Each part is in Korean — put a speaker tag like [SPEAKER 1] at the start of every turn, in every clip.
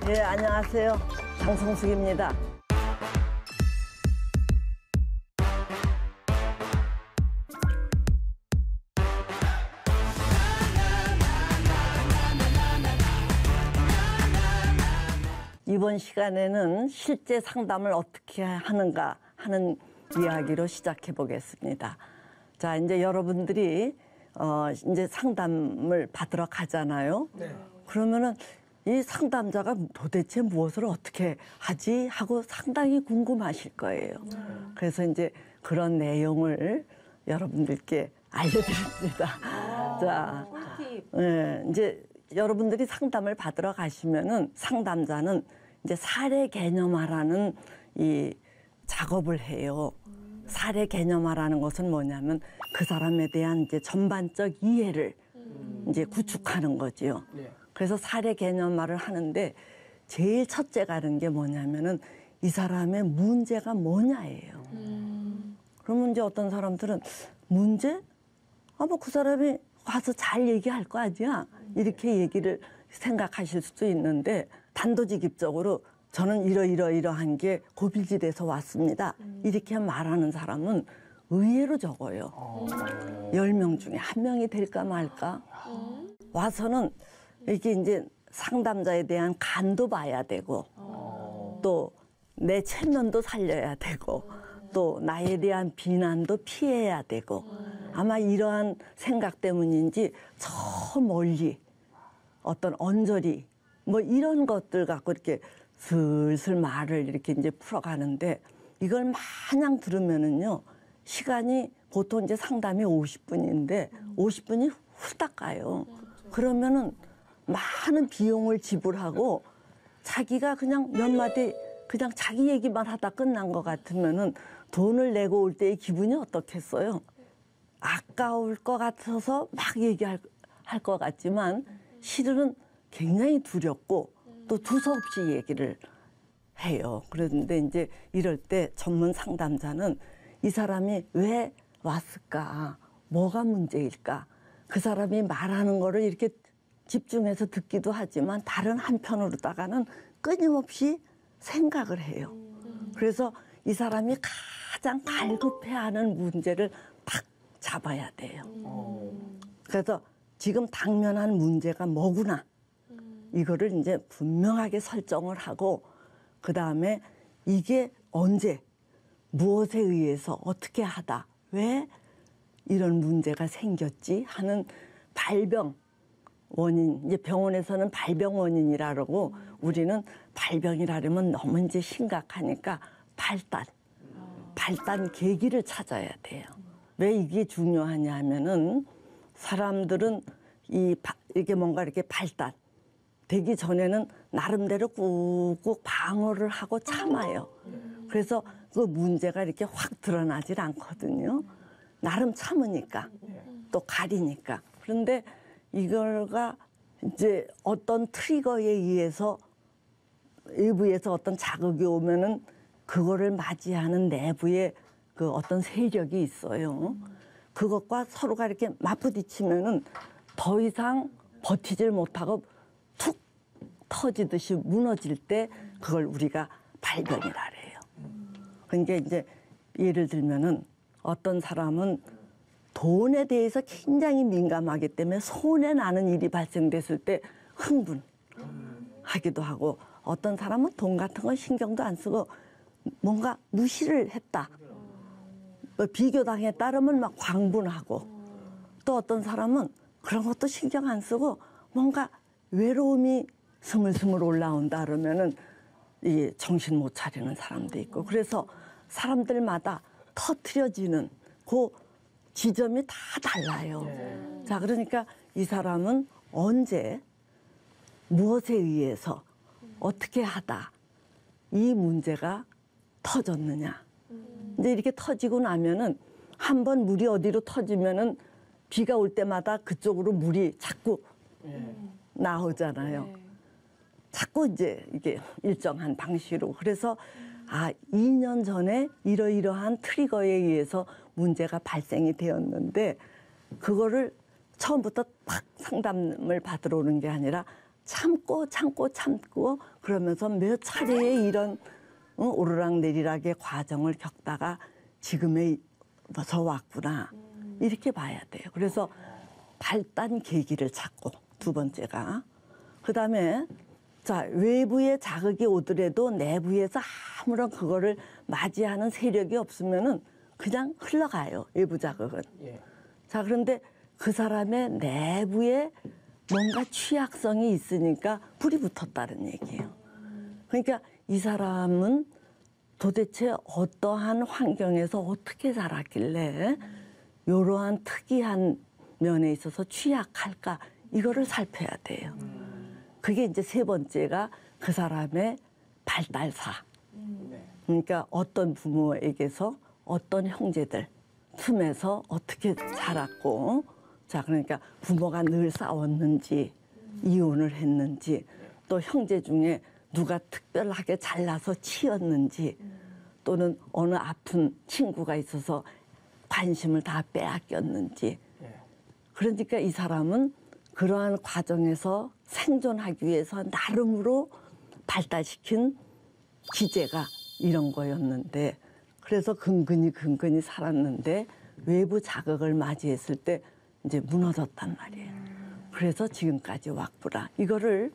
[SPEAKER 1] 네, 안녕하세요. 장성숙입니다. 이번 시간에는 실제 상담을 어떻게 하는가 하는 이야기로 시작해 보겠습니다. 자, 이제 여러분들이 이제 상담을 받으러 가잖아요. 네. 그러면은 이 상담자가 도대체 무엇을 어떻게 하지 하고 상당히 궁금하실 거예요. 그래서 이제 그런 내용을 여러분들께 알려드립니다. 자, 이제 여러분들이 상담을 받으러 가시면은 상담자는 이제 사례 개념화라는 이 작업을 해요. 사례 개념화라는 것은 뭐냐면 그 사람에 대한 이제 전반적 이해를 이제 구축하는 거지요. 그래서 사례 개념화를 하는데 제일 첫째 가는 게 뭐냐면은 이 사람의 문제가 뭐냐예요. 그러면 이제 어떤 사람들은 문제? 뭐 그 사람이 와서 잘 얘기할 거 아니야? 이렇게 얘기를 생각하실 수도 있는데 단도직입적으로 저는 이러한 게 고빌질에서 왔습니다. 이렇게 말하는 사람은 의외로 적어요. 10명 중에 1명이 될까 말까? 와서는 이렇게 이제 상담자에 대한 간도 봐야 되고 또 내 체면도 살려야 되고 또 나에 대한 비난도 피해야 되고 아마 이러한 생각 때문인지 저 멀리 어떤 언저리 뭐 이런 것들 갖고 이렇게 슬슬 말을 이렇게 이제 풀어가는데 이걸 마냥 들으면은요 시간이 보통 이제 상담이 50분인데 50분이 후딱 가요. 그러면은 많은 비용을 지불하고 자기가 그냥 몇 마디 그냥 자기 얘기만 하다 끝난 것 같으면은 돈을 내고 올 때의 기분이 어떻겠어요? 아까울 것 같아서 막 얘기할 것 같지만 실은 굉장히 두렵고 또 두서없이 얘기를 해요. 그런데 이제 이럴 때 전문 상담자는 이 사람이 왜 왔을까? 뭐가 문제일까? 그 사람이 말하는 거를 이렇게 집중해서 듣기도 하지만 다른 한편으로다가는 끊임없이 생각을 해요. 그래서 이 사람이 가장 갈급해하는 문제를 딱 잡아야 돼요. 그래서 지금 당면한 문제가 뭐구나. 이거를 이제 분명하게 설정을 하고 그 다음에 이게 언제 무엇에 의해서 어떻게 하다 왜 이런 문제가 생겼지 하는 발병 원인 이제 병원에서는 발병 원인이라고 우리는 발병이라면 너무 이제 심각하니까 발단 계기를 찾아야 돼요. 왜 이게 중요하냐 하면은 사람들은 이게 뭔가 이렇게 발단 되기 전에는 나름대로 꾹꾹 방어를 하고 참아요. 그래서 그 문제가 이렇게 확 드러나질 않거든요. 나름 참으니까 또 가리니까. 그런데 이걸가 이제 어떤 트리거에 의해서 외부에서 어떤 자극이 오면은 그거를 맞이하는 내부에 그 어떤 세력이 있어요. 그것과 서로가 이렇게 맞부딪히면은 더 이상 버티질 못하고 툭 터지듯이 무너질 때 그걸 우리가 발병이라 그래요. 그러니까 이제 예를 들면은 어떤 사람은 돈에 대해서 굉장히 민감하기 때문에 손해 나는 일이 발생됐을 때 흥분하기도 하고 어떤 사람은 돈 같은 건 신경도 안 쓰고 뭔가 무시를 했다. 비교당에 따르면 막 광분하고 또 어떤 사람은 그런 것도 신경 안 쓰고 뭔가 외로움이 스물스물 올라온다 그러면은 이 정신 못 차리는 사람도 있고 그래서 사람들마다 터트려지는 그 지점이 다 달라요. 자, 그러니까 이 사람은 언제 무엇에 의해서 어떻게 하다 이 문제가 터졌느냐. 이제 이렇게 터지고 나면은 한번 물이 어디로 터지면은 비가 올 때마다 그쪽으로 물이 자꾸 나오잖아요. 자꾸 이제 이게 일정한 방식으로. 그래서 2년 전에 이러이러한 트리거에 의해서 문제가 발생이 되었는데 그거를 처음부터 팍 상담을 받으러 오는 게 아니라 참고 그러면서 몇 차례의 이런 오르락내리락의 과정을 겪다가 지금에 서 왔구나. 이렇게 봐야 돼요. 그래서 발단 계기를 찾고 두 번째가 그다음에 자 외부의 자극이 오더라도 내부에서 아무런 그거를 맞이하는 세력이 없으면은 그냥 흘러가요. 외부 자극은.
[SPEAKER 2] 예.
[SPEAKER 1] 자 그런데 그 사람의 내부에 뭔가 취약성이 있으니까 불이 붙었다는 얘기예요. 그러니까 이 사람은 도대체 어떠한 환경에서 어떻게 자랐길래 이러한 특이한 면에 있어서 취약할까 이거를 살펴야 돼요. 그게 이제 세 번째가 그 사람의 발달사. 그러니까 어떤 부모에게서 어떤 형제들 틈에서 어떻게 자랐고 자 그러니까 부모가 늘 싸웠는지 이혼을 했는지 또 형제 중에 누가 특별하게 잘나서 치였는지 또는 어느 아픈 친구가 있어서 관심을 다 빼앗겼는지 그러니까 이 사람은 그러한 과정에서 생존하기 위해서 나름으로 발달시킨 기제가 이런 거였는데 그래서 근근히 살았는데 외부 자극을 맞이했을 때 이제 무너졌단 말이에요. 그래서 지금까지 왔구나. 이거를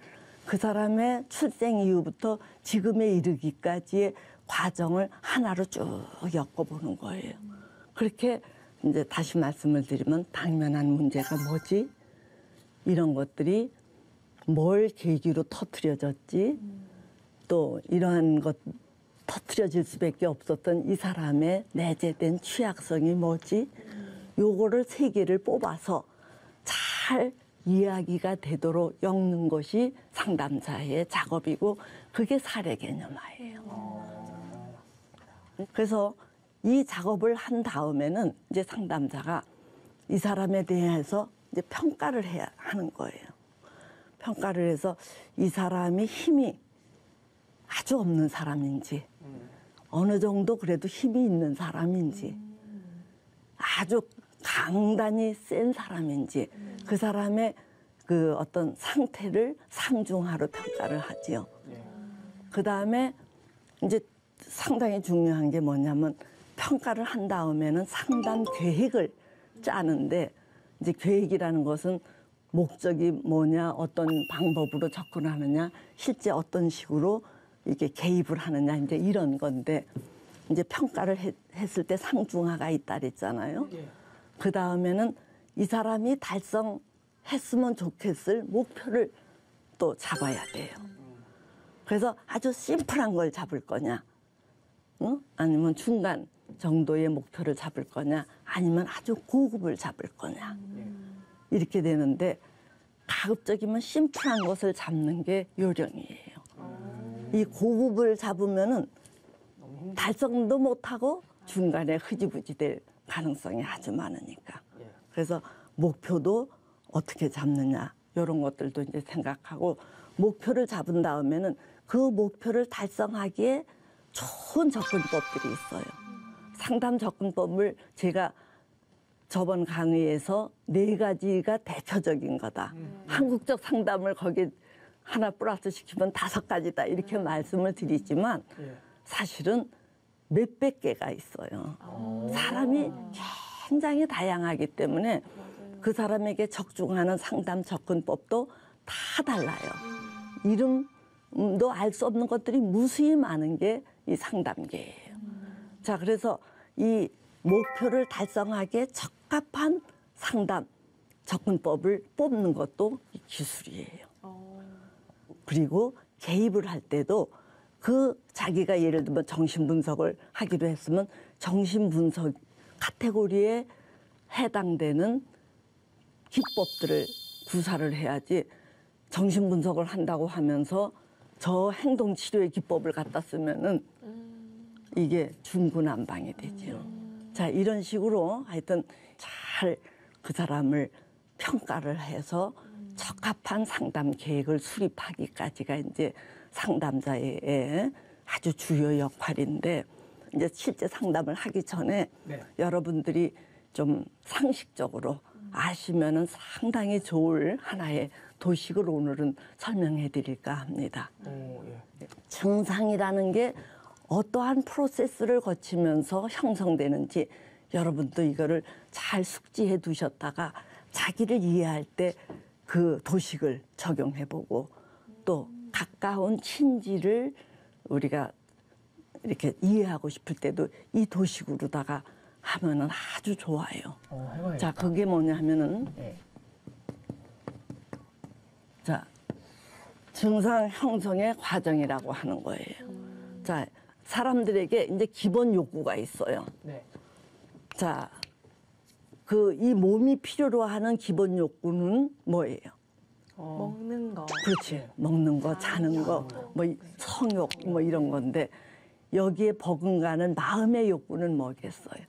[SPEAKER 1] 그 사람의 출생 이후부터 지금에 이르기까지의 과정을 하나로 쭉 엮어보는 거예요. 그렇게 이제 다시 말씀을 드리면 당면한 문제가 뭐지? 이런 것들이 뭘 계기로 터트려졌지? 또 이러한 것 터트려질 수밖에 없었던 이 사람의 내재된 취약성이 뭐지? 요거를 세 개를 뽑아서 잘 이야기가 되도록 엮는 것이 상담사의 작업이고 그게 사례 개념화예요. 그래서 이 작업을 한 다음에는 이제 상담자가 이 사람에 대해서 이제 평가를 해야 하는 거예요. 평가를 해서 이 사람이 힘이 아주 없는 사람인지 어느 정도 그래도 힘이 있는 사람인지 아주 강단이 센 사람인지 그 사람의 그 어떤 상태를 상중하로 평가를 하지요. 그 다음에 이제 상당히 중요한 게 뭐냐면 평가를 한 다음에는 상담 계획을 짜는데 이제 계획이라는 것은 목적이 뭐냐, 어떤 방법으로 접근하느냐, 실제 어떤 식으로 이렇게 개입을 하느냐, 이제 이런 건데 이제 평가를 했을 때 상중하가 있다 그랬잖아요. 그 다음에는 이 사람이 달성했으면 좋겠을 목표를 또 잡아야 돼요. 그래서 아주 심플한 걸 잡을 거냐, 아니면 중간 정도의 목표를 잡을 거냐, 아니면 아주 고급을 잡을 거냐. 이렇게 되는데 가급적이면 심플한 것을 잡는 게 요령이에요. 이 고급을 잡으면은 달성도 못하고 중간에 흐지부지 될 가능성이 아주 많으니까. 그래서 목표도 어떻게 잡느냐 이런 것들도 이제 생각하고 목표를 잡은 다음에는 그 목표를 달성하기에 좋은 접근법들이 있어요. 상담 접근법을 제가 저번 강의에서 4가지가 대표적인 거다. 한국적 상담을 거기 하나 플러스 시키면 5가지다 이렇게 말씀을 드리지만 사실은 몇백 개가 있어요. 사람이 굉장히 다양하기 때문에 그 사람에게 적중하는 상담 접근법도 다 달라요. 이름도 알 수 없는 것들이 무수히 많은 게 이 상담계예요. 자, 그래서 이 목표를 달성하기에 적합한 상담 접근법을 뽑는 것도 기술이에요. 그리고 개입을 할 때도 그 자기가 예를 들면 정신분석을 하기로 했으면 정신분석 카테고리에 해당되는 기법들을 구사를 해야지 정신분석을 한다고 하면서 저 행동치료의 기법을 갖다 쓰면은 이게 중구난방이 되죠. 자, 이런 식으로 하여튼 잘 그 사람을 평가를 해서 적합한 상담 계획을 수립하기까지가 이제 상담자의 아주 주요 역할인데 이제 실제 상담을 하기 전에 여러분들이 좀 상식적으로 아시면은 상당히 좋을 하나의 도식을 오늘은 설명해 드릴까 합니다. 증상이라는 게 어떠한 프로세스를 거치면서 형성되는지 여러분도 이거를 잘 숙지해 두셨다가 자기를 이해할 때 그 도식을 적용해 보고 또 가까운 친지를 우리가 이렇게 이해하고 싶을 때도 이 도식으로다가 하면은 아주 좋아요.
[SPEAKER 2] 해봐야겠다.
[SPEAKER 1] 자, 그게 뭐냐 하면은
[SPEAKER 2] 네.
[SPEAKER 1] 자, 증상 형성의 과정이라고 하는 거예요. 자, 사람들에게 이제 기본 욕구가 있어요.
[SPEAKER 2] 네.
[SPEAKER 1] 자, 이 몸이 필요로 하는 기본 욕구는 뭐예요?
[SPEAKER 3] 먹는 거.
[SPEAKER 1] 그렇지. 먹는 거, 자는 거, 뭐 성욕, 뭐 이런 건데 여기에 버금가는 마음의 욕구는 뭐겠어요?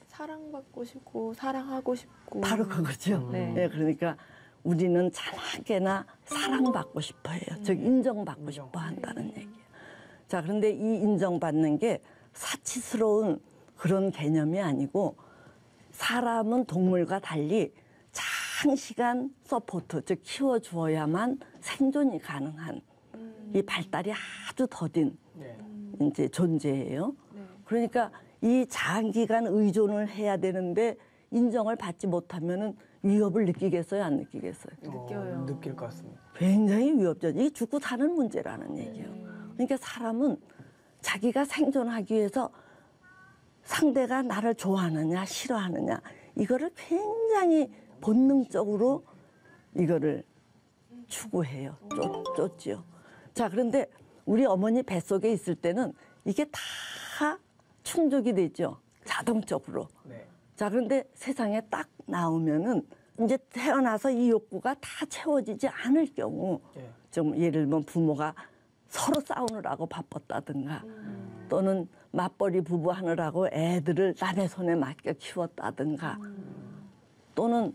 [SPEAKER 3] 사랑받고 싶고 사랑하고 싶고.
[SPEAKER 1] 바로 그거죠.
[SPEAKER 3] 네.
[SPEAKER 1] 네, 그러니까 우리는 자나깨나 사랑받고 싶어 해요. 즉 인정받고 싶어 한다는 얘기예요. 자, 그런데 이 인정받는 게 사치스러운 그런 개념이 아니고 사람은 동물과 달리 장시간 서포트, 즉 키워주어야만 생존이 가능한 이 발달이 아주 더딘
[SPEAKER 2] 네.
[SPEAKER 1] 이제 존재예요.
[SPEAKER 3] 네.
[SPEAKER 1] 그러니까 이 장기간 의존을 해야 되는데 인정을 받지 못하면은 위협을 느끼겠어요, 안 느끼겠어요?
[SPEAKER 3] 느껴요.
[SPEAKER 2] 느낄 것 같습니다.
[SPEAKER 1] 굉장히 위협적. 이게 죽고 사는 문제라는 얘기예요. 그러니까 사람은 자기가 생존하기 위해서 상대가 나를 좋아하느냐 싫어하느냐 이거를 굉장히 본능적으로 이거를 추구해요. 쫓지요. 자, 그런데 우리 어머니 뱃속에 있을 때는 이게 다 충족이 되죠. 자동적으로.
[SPEAKER 2] 네.
[SPEAKER 1] 자, 그런데 세상에 딱 나오면은 이제 태어나서 이 욕구가 다 채워지지 않을 경우
[SPEAKER 2] 네.
[SPEAKER 1] 좀 예를 들면 부모가 서로 싸우느라고 바빴다든가 또는 맞벌이 부부 하느라고 애들을 남의 손에 맡겨 키웠다든가 또는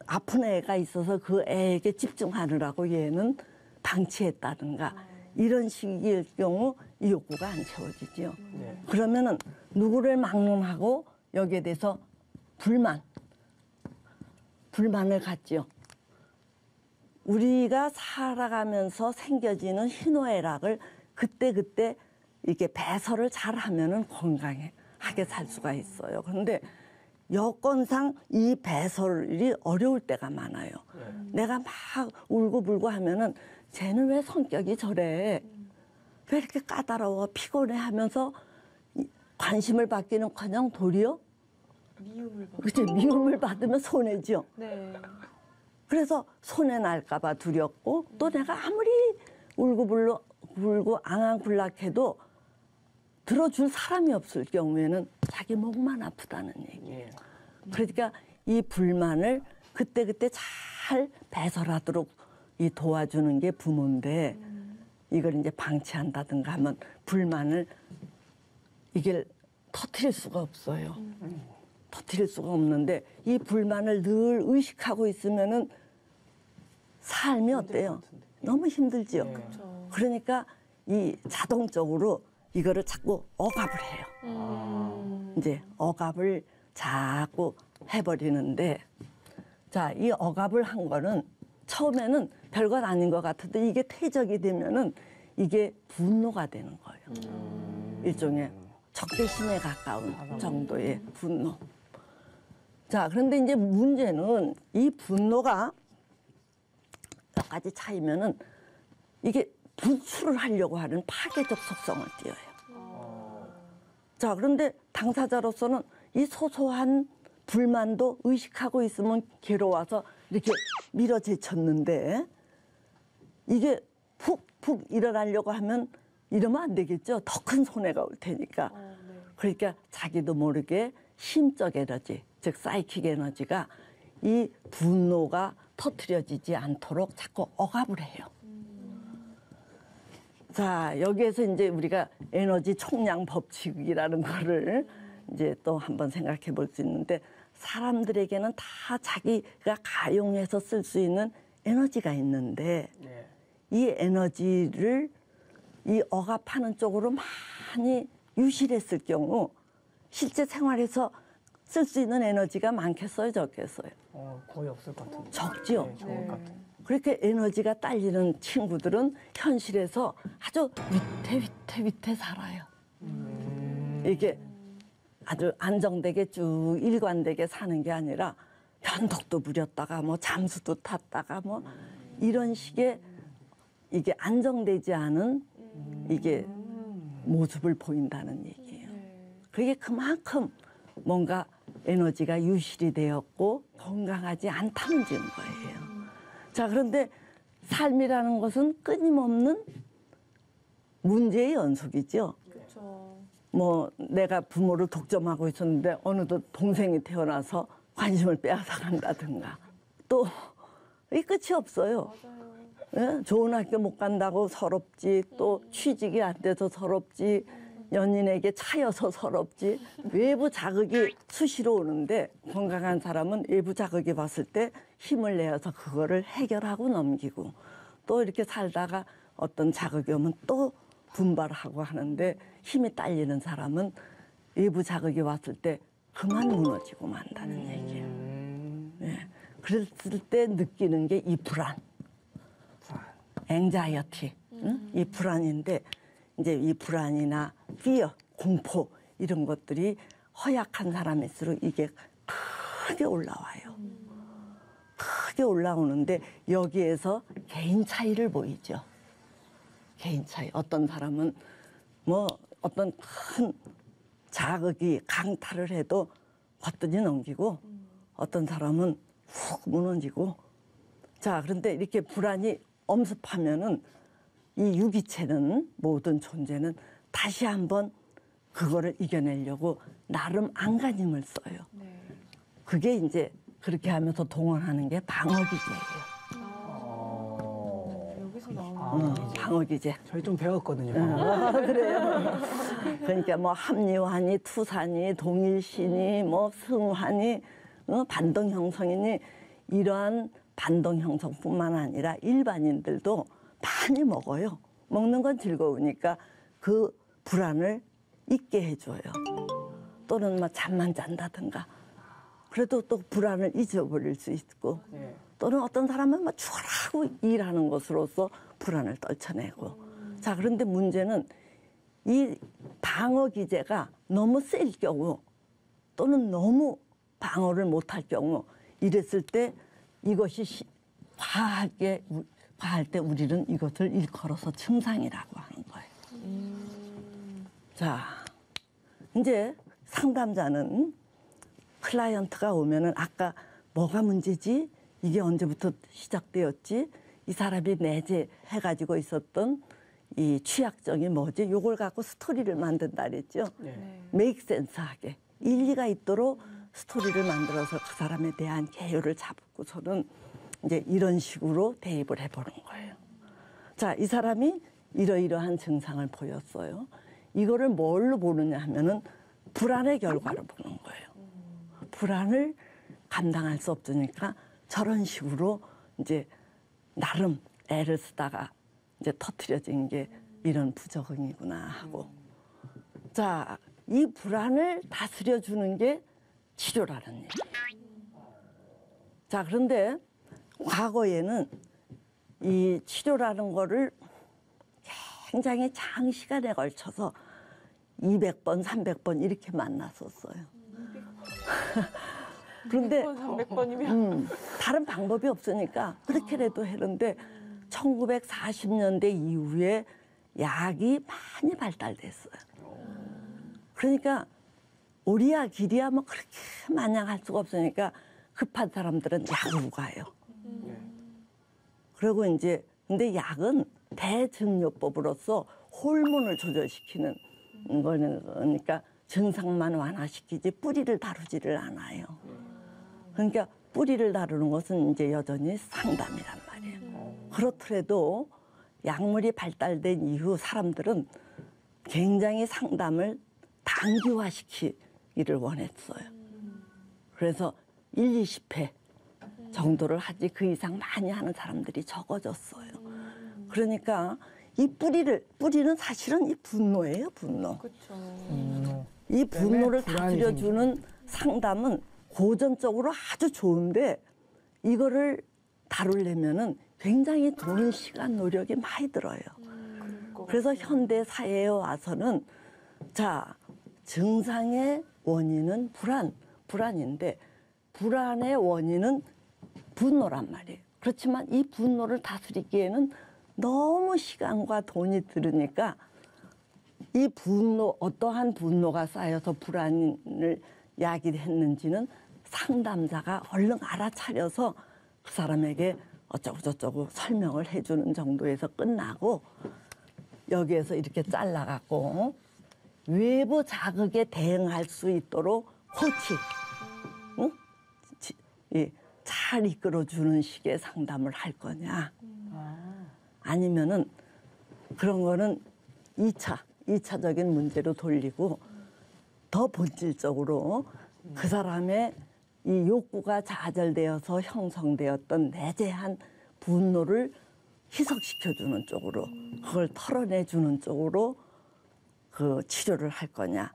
[SPEAKER 1] 아픈 애가 있어서 그 애에게 집중하느라고 얘는 방치했다든가 이런 식일 경우 이 욕구가 안 채워지죠.
[SPEAKER 2] 네.
[SPEAKER 1] 그러면은 누구를 막론하고 여기에 대해서 불만을 갖지요. 우리가 살아가면서 생겨지는 희노애락을 그때그때 이렇게 배설을 잘 하면은 건강하게 살 수가 있어요. 그런데 여건상 이 배설이 어려울 때가 많아요. 내가 막 울고불고 하면은 쟤는 왜 성격이 저래? 왜 이렇게 까다로워? 피곤해 하면서 관심을 받기는커녕 도리어
[SPEAKER 3] 미움을 받고.
[SPEAKER 1] 그치, 미움을 받으면 손해죠.
[SPEAKER 3] 네.
[SPEAKER 1] 그래서 손해 날까봐 두렵고 또 내가 아무리 울고 앙앙굴락해도 들어줄 사람이 없을 경우에는 자기 목만 아프다는 얘기예요.
[SPEAKER 2] 예.
[SPEAKER 1] 그러니까 이 불만을 그때그때 잘 배설하도록 이 도와주는 게 부모인데 이걸 이제 방치한다든가 하면 불만을 이게 터뜨릴 수가 없어요. 터뜨릴 수가 없는데 이 불만을 늘 의식하고 있으면은 삶이 어때요? 너무 힘들지요.
[SPEAKER 2] 네.
[SPEAKER 3] 그렇죠.
[SPEAKER 1] 그러니까 이 자동적으로 이거를 자꾸 억압을 해요. 이제 억압을 자꾸 해버리는데 자, 이 억압을 한 거는 처음에는 별것 아닌 것 같은데 이게 퇴적이 되면은 이게 분노가 되는 거예요. 일종의 적대심에 가까운 정도의 분노. 자, 그런데 이제 문제는 이 분노가 몇 가지 차이면은 이게 분출을 하려고 하는 파괴적 속성을 띄어요. 자, 그런데 당사자로서는 이 소소한 불만도 의식하고 있으면 괴로워서 이렇게 밀어제쳤는데 이게 푹푹 일어나려고 하면 이러면 안 되겠죠. 더 큰 손해가 올 테니까.
[SPEAKER 3] 네.
[SPEAKER 1] 그러니까 자기도 모르게 심적 에너지, 즉 사이킥 에너지가 이 분노가 터트려지지 않도록 자꾸 억압을 해요. 자, 여기에서 이제 우리가 에너지 총량 법칙이라는 거를 이제 또 한번 생각해 볼 수 있는데 사람들에게는 다 자기가 가용해서 쓸 수 있는 에너지가 있는데
[SPEAKER 2] 네.
[SPEAKER 1] 이 에너지를 이 억압하는 쪽으로 많이 유실했을 경우 실제 생활에서 쓸 수 있는 에너지가 많겠어요, 적겠어요?
[SPEAKER 2] 거의 없을 것 같은데.
[SPEAKER 1] 적지요.
[SPEAKER 2] 네, 적을 것 같아요.
[SPEAKER 1] 그렇게 에너지가 딸리는 친구들은 현실에서 아주 위태 살아요. 이게 아주 안정되게 쭉 일관되게 사는 게 아니라 변덕도 부렸다가 뭐 잠수도 탔다가 뭐 이런 식의 이게 안정되지 않은 이게 모습을 보인다는 얘기예요. 그게 그만큼 뭔가 에너지가 유실이 되었고 건강하지 않다는 증거예요. 자, 그런데 삶이라는 것은 끊임없는 문제의 연속이죠.
[SPEAKER 3] 그렇죠.
[SPEAKER 1] 뭐 내가 부모를 독점하고 있었는데 어느덧 동생이 태어나서 관심을 빼앗아 간다든가 또 이 끝이 없어요.
[SPEAKER 3] 맞아요.
[SPEAKER 1] 예? 좋은 학교 못 간다고 서럽지 또 취직이 안 돼서 서럽지 연인에게 차여서 서럽지 외부 자극이 수시로 오는데 건강한 사람은 외부 자극이 왔을 때 힘을 내어서 그거를 해결하고 넘기고 또 이렇게 살다가 어떤 자극이 오면 또 분발하고 하는데 힘이 딸리는 사람은 외부 자극이 왔을 때 그만 무너지고 만다는 얘기예요. 예. 그랬을 때 느끼는 게 이 불안, 앵자이어티, 이 불안인데 이제 이 불안이나 fear, 공포 이런 것들이 허약한 사람일수록 이게 크게 올라와요. 크게 올라오는데 여기에서 개인 차이를 보이죠. 개인 차이. 어떤 사람은 뭐 어떤 큰 자극이 강타를 해도 거뜬히 넘기고 어떤 사람은 훅 무너지고 자, 그런데 이렇게 불안이 엄습하면은 이 유기체는 모든 존재는 다시 한번 그거를 이겨내려고 나름 안간힘을 써요.
[SPEAKER 3] 네.
[SPEAKER 1] 그게 이제 그렇게 하면서 동원하는 게 방어기제예요.
[SPEAKER 3] 여기서 나오는
[SPEAKER 1] 방어기제.
[SPEAKER 2] 저희 좀 배웠거든요.
[SPEAKER 1] 그래요. 그러니까 뭐 합리화니, 투사니, 동일시니, 뭐 승화니, 반동 형성이니 이러한 반동 형성뿐만 아니라 일반인들도 많이 먹어요. 먹는 건 즐거우니까 그 불안을 잊게 해줘요. 또는 뭐 잠만 잔다든가. 그래도 또 불안을 잊어버릴 수 있고
[SPEAKER 2] 네.
[SPEAKER 1] 또는 어떤 사람은 막 추월하고 일하는 것으로서 불안을 떨쳐내고. 자, 그런데 문제는 이 방어 기제가 너무 셀 경우 또는 너무 방어를 못할 경우 이랬을 때 이것이 과할 때 우리는 이것을 일컬어서 증상이라고 하는 거예요. 자, 이제 상담자는 클라이언트가 오면은 아까 뭐가 문제지? 이게 언제부터 시작되었지? 이 사람이 내재해가지고 있었던 이 취약점이 뭐지? 요걸 갖고 스토리를 만든다 그랬죠.
[SPEAKER 2] 네.
[SPEAKER 1] 메이크 센스하게 일리가 있도록 스토리를 만들어서 그 사람에 대한 개요를 잡고서는 이제 이런 식으로 대입을 해보는 거예요. 자, 이 사람이 이러이러한 증상을 보였어요. 이거를 뭘로 보느냐 하면은 불안의 결과로 보는 거예요. 불안을 감당할 수 없으니까 저런 식으로 이제 나름 애를 쓰다가 이제 터트려진 게 이런 부적응이구나 하고. 자, 이 불안을 다스려 주는 게 치료라는 얘기예요. 자, 그런데 과거에는 이 치료라는 거를 굉장히 장시간에 걸쳐서 200번, 300번 이렇게 만났었어요. 그런데
[SPEAKER 3] 100번, 300번이면
[SPEAKER 1] 다른 방법이 없으니까 그렇게라도 했는데 1940년대 이후에 약이 많이 발달됐어요. 그러니까 오리야 기리야 뭐 그렇게 마냥 할 수가 없으니까 급한 사람들은 약으로 가요. 그리고 이제 근데 약은 대증요법으로서 호르몬을 조절시키는 거는 그러니까 증상만 완화시키지 뿌리를 다루지를 않아요. 그러니까 뿌리를 다루는 것은 이제 여전히 상담이란 말이에요. 그렇더라도 약물이 발달된 이후 사람들은 굉장히 상담을 단기화시키기를 원했어요. 그래서 1, 20회 정도를 하지 그 이상 많이 하는 사람들이 적어졌어요. 그러니까 이 뿌리는 사실은 이 분노예요, 분노.
[SPEAKER 3] 그렇죠.
[SPEAKER 1] 이 분노를
[SPEAKER 2] 불안이
[SPEAKER 1] 다스려주는 상담은 고전적으로 아주 좋은데 이거를 다루려면은 굉장히 돈, 시간, 노력이 많이 들어요. 그래서 현대 사회에 와서는 자, 증상의 원인은 불안인데 불안의 원인은 분노란 말이에요. 그렇지만 이 분노를 다스리기에는 너무 시간과 돈이 들으니까 이 분노, 어떠한 분노가 쌓여서 불안을 야기했는지는 상담자가 얼른 알아차려서 그 사람에게 어쩌고저쩌고 설명을 해주는 정도에서 끝나고 여기에서 이렇게 잘라갖고 외부 자극에 대응할 수 있도록 코치, 응? 잘 이끌어주는 식의 상담을 할 거냐. 아니면은 그런 거는 2차적인 문제로 돌리고 더 본질적으로 그 사람의 이 욕구가 좌절되어서 형성되었던 내재한 분노를 희석시켜주는 쪽으로 그걸 털어내주는 쪽으로 그 치료를 할 거냐.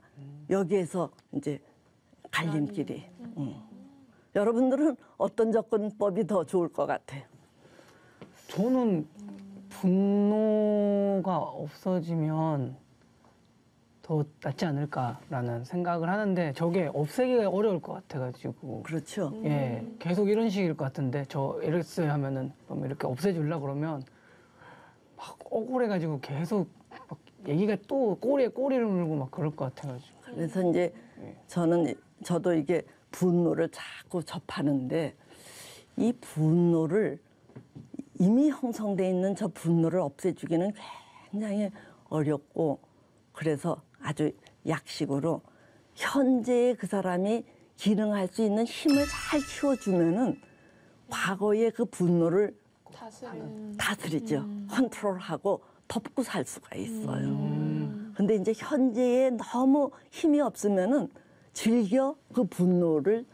[SPEAKER 1] 여기에서 이제 갈림길이. 여러분들은 어떤 접근법이 더 좋을 것 같아요?
[SPEAKER 2] 저는 분노가 없어지면 더 낫지 않을까라는 생각을 하는데 저게 없애기가 어려울 것 같아가지고.
[SPEAKER 1] 그렇죠.
[SPEAKER 2] 예, 계속 이런 식일 것 같은데 저 LS 하면은 좀 이렇게 없애주려 그러면 막 억울해가지고 계속 막 얘기가 또 꼬리에 꼬리를 물고 막 그럴 것 같아가지고.
[SPEAKER 1] 그래서 이제 저도 이게 분노를 자꾸 접하는데 이 분노를 이미 형성돼 있는 저 분노를 없애주기는 굉장히 어렵고 그래서 아주 약식으로 현재의 그 사람이 기능할 수 있는 힘을 잘 키워주면은 과거의 그 분노를 다스리죠. 컨트롤하고 덮고 살 수가 있어요. 근데 이제 현재에 너무 힘이 없으면은 즐겨 그 분노를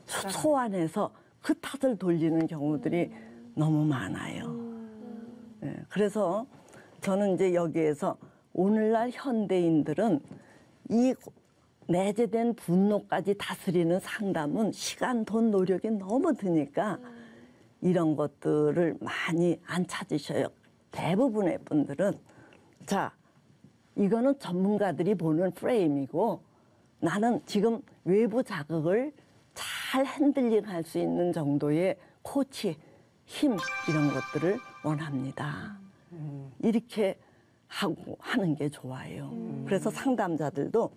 [SPEAKER 1] 소환해서 그 탓을 돌리는 경우들이 너무 많아요. 네, 그래서 저는 이제 여기에서 오늘날 현대인들은 이 내재된 분노까지 다스리는 상담은 시간, 돈, 노력이 너무 드니까 이런 것들을 많이 안 찾으셔요. 대부분의 분들은 자, 이거는 전문가들이 보는 프레임이고 나는 지금 외부 자극을 잘 핸들링할 수 있는 정도의 코치, 힘 이런 것들을 원합니다. 이렇게 하는 게 좋아요. 그래서 상담자들도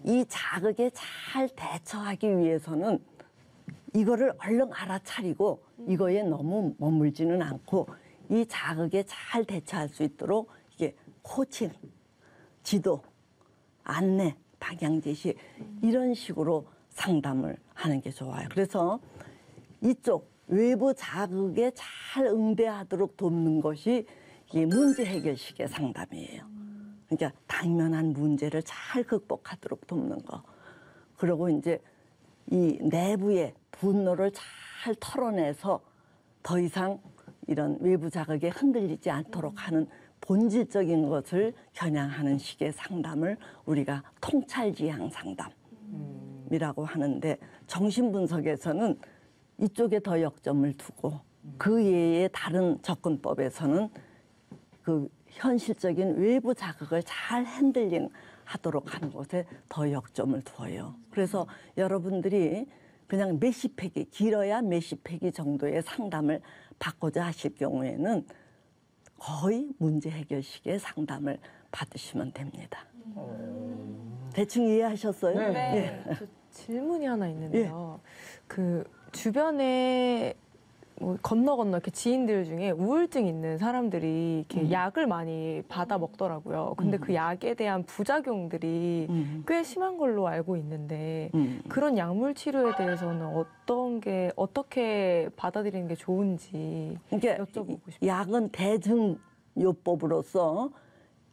[SPEAKER 1] 이 자극에 잘 대처하기 위해서는 이거를 얼른 알아차리고 이거에 너무 머물지는 않고 이 자극에 잘 대처할 수 있도록 이게 코칭, 지도, 안내, 방향 제시 이런 식으로 상담을 하는 게 좋아요. 그래서 이쪽 외부 자극에 잘 응대하도록 돕는 것이 이게 문제 해결식의 상담이에요. 그러니까 당면한 문제를 잘 극복하도록 돕는 거. 그리고 이제 이 내부의 분노를 잘 털어내서 더 이상 이런 외부 자극에 흔들리지 않도록 하는 본질적인 것을 겨냥하는 식의 상담을 우리가 통찰지향 상담이라고 하는데 정신분석에서는 이쪽에 더 역점을 두고 그 외의 다른 접근법에서는 그 현실적인 외부 자극을 잘 핸들링 하도록 하는 것에 더 역점을 두어요. 그래서 여러분들이 그냥 몇십 페이지, 길어야 몇십 페이지 정도의 상담을 받고자 하실 경우에는 거의 문제 해결식의 상담을 받으시면 됩니다. 대충 이해하셨어요?
[SPEAKER 3] 네. 저 질문이 하나 있는데요. 그 주변에 뭐 건너 이렇게 지인들 중에 우울증 있는 사람들이 이렇게 약을 많이 받아 먹더라고요. 근데 그 약에 대한 부작용들이 꽤 심한 걸로 알고 있는데 그런 약물 치료에 대해서는 어떻게 받아들이는 게 좋은지
[SPEAKER 1] 그러니까
[SPEAKER 3] 여쭤보고 싶어요.
[SPEAKER 1] 약은 대증요법으로서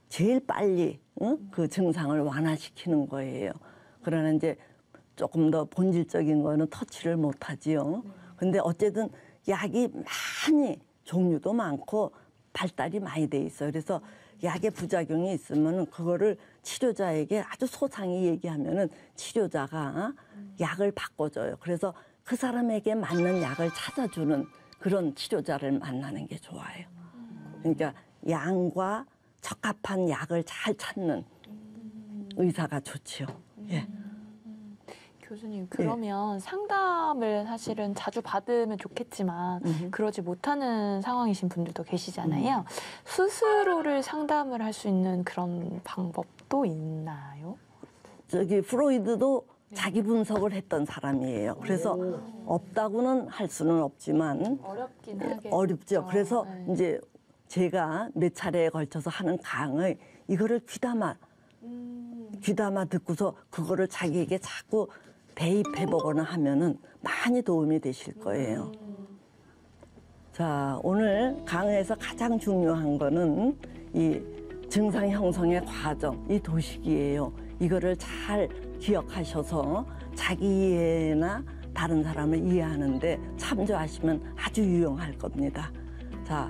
[SPEAKER 1] 제일 빨리 그 증상을 완화시키는 거예요. 그러나 이제 조금 더 본질적인 거는 터치를 못 하지요. 근데 어쨌든 약이 많이 종류도 많고 발달이 많이 돼 있어요. 그래서 약의 부작용이 있으면 그거를 치료자에게 아주 소상히 얘기하면은 치료자가 약을 바꿔줘요. 그래서 그 사람에게 맞는 약을 찾아주는 그런 치료자를 만나는 게 좋아요. 그러니까 양과 적합한 약을 잘 찾는 의사가 좋지요. 예.
[SPEAKER 4] 교수님, 그러면 상담을 사실은 자주 받으면 좋겠지만 그러지 못하는 상황이신 분들도 계시잖아요. 스스로를 상담을 할 수 있는 그런 방법도 있나요?
[SPEAKER 1] 저기 프로이드도 자기 분석을 했던 사람이에요. 그래서 없다고는 할 수는 없지만
[SPEAKER 4] 어렵긴 하겠죠.
[SPEAKER 1] 어렵죠. 그래서
[SPEAKER 4] 네.
[SPEAKER 1] 이제 제가 몇 차례에 걸쳐서 하는 강의 이거를 귀담아 듣고서 그거를 자기에게 자꾸 대입해 보거나 하면은 많이 도움이 되실 거예요. 자, 오늘 강의에서 가장 중요한 거는 이 증상 형성의 과정, 이 도식이에요. 이거를 잘 기억하셔서 자기 이해나 다른 사람을 이해하는데 참조하시면 아주 유용할 겁니다. 자,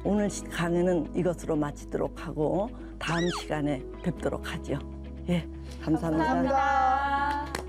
[SPEAKER 1] 오늘 강의는 이것으로 마치도록 하고 다음 시간에 뵙도록 하죠. 예, 감사합니다.
[SPEAKER 4] 감사합니다.